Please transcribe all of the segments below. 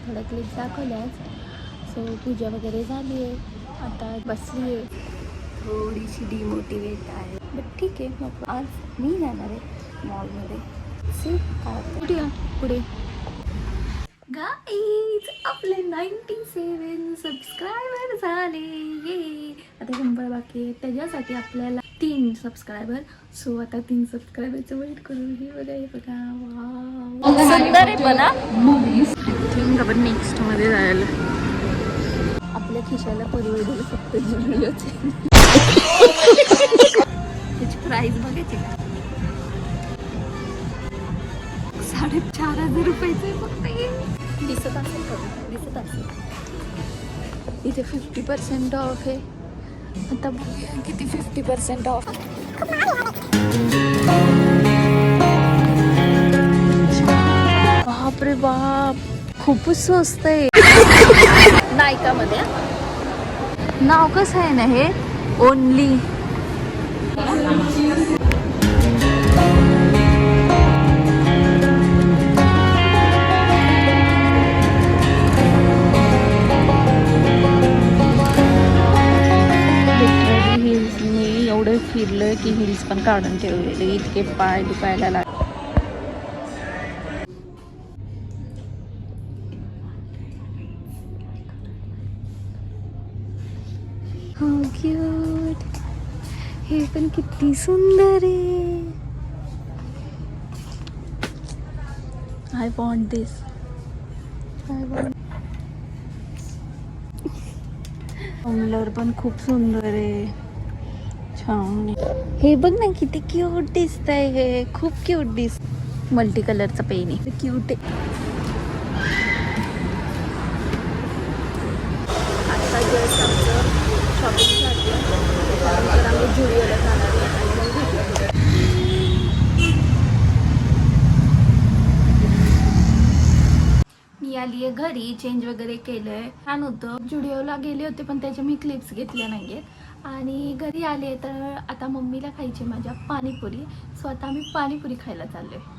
थोड्या clip दाखवल्याच. So पूजा वगैरे झाली आहे, आता बसली आहे, थोडीशी डिमोटिवेट आहे. बट ठीक आहे, मग आज मी जाणार आहे मॉलमध्ये. सी काय भेटूया पुढे. गाईज आपले 97 सबस्क्रायबर झाले. ये आता 100 बाकी आहे, त्याच्यासाठी आपल्याला 3 सबस्क्रायबर. सो आता 3 सबस्क्रायबरचं वेट करू. हे बघा, हे बघा, वाव सुंदर आहे. पण थिंक आपण नेक्स्ट मध्ये जायला आपल्या खिशाला परवडेल फक्त जुडिओचे. त्याची प्राइस बघायची का, 4,500 रुपयाचे फक्त. हे दिसत असेल का, दिसत असेल इथे 50% ऑफ आहे. आता बघूया किती 50% ऑफ. बापरे बाप, खूपच स्वस्त आहे. नायकामध्ये नाव कसं आहे ना हे, ओनली. एवढं फिरलं की हिल्स पण काढून ठेवलेले, इतके पाय दुखायला लागले. How cute. हे पण किती सुंदर आहे. I want this. कलर पण खूप सुंदर आहे, छान. हे बघ ना किती क्यूट दिसत आहे. हे खूप क्यूट मल्टी कलरचा पेन आहे, क्यूट आहे. आता जस्ट आमचं शॉपिंग झाली, त्यानंतर आम्ही जुडिओला जाणार आहे. मी आली आहे घरी, चेंज वगैरे केलं आहे. छान होतं. जुडिओला गेले होते पण त्याचे मी क्लिप्स घेतल्या नाही आहेत. आणि घरी आले तर आता मम्मीला खायची माझ्या पाणीपुरी. सो आता आम्ही पाणीपुरी खायला चाललो आहे.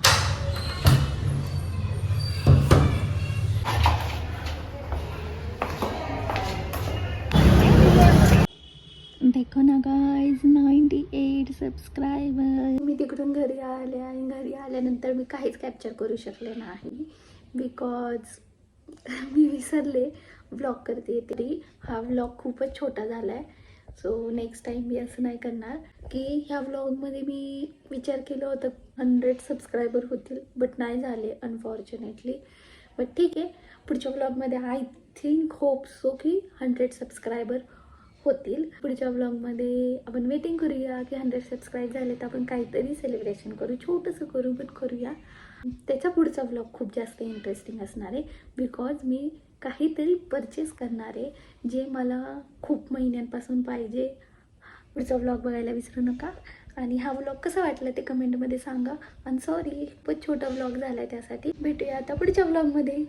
देखो ना गाइज, 98 सबस्क्रायबर. मी तिकडून घरी आले आणि घरी आल्यानंतर मी काहीच कॅप्चर करू शकले नाही, बिकॉज मी विसरले व्लॉग करते. तरी हा व्लॉग खूपच छोटा झाला आहे. सो नेक्स्ट टाईम मी असं नाही करणार की ह्या व्लॉगमध्ये मी विचार केलं होतं 100 सबस्क्रायबर होतील, बट नाही झाले अनफॉर्च्युनेटली. बट ठीक आहे, पुढच्या व्लॉगमध्ये आय थिंक होप सो की 100 सबस्क्रायबर होतील. पुढच्या व्लॉगमध्ये आपण वेटिंग करूया की 100 सबस्क्राईब झाले तर आपण काहीतरी सेलिब्रेशन करू, छोटंसं करू, बट करूया. त्याचा पुढचा व्लॉग खूप जास्त इंटरेस्टिंग असणार आहे, बिकॉज मी काहीतरी परचेस करणार आहे जे मला खूप महिन्यांपासून पाहिजे. पुढचा व्लॉग बघायला विसरू नका. आणि हा व्लॉग कसा वाटला ते कमेंटमध्ये सांगा. आणि सॉरी खूपच छोटा व्लॉग झाला आहे, त्यासाठी भेटूया आता पुढच्या व्लॉगमध्ये.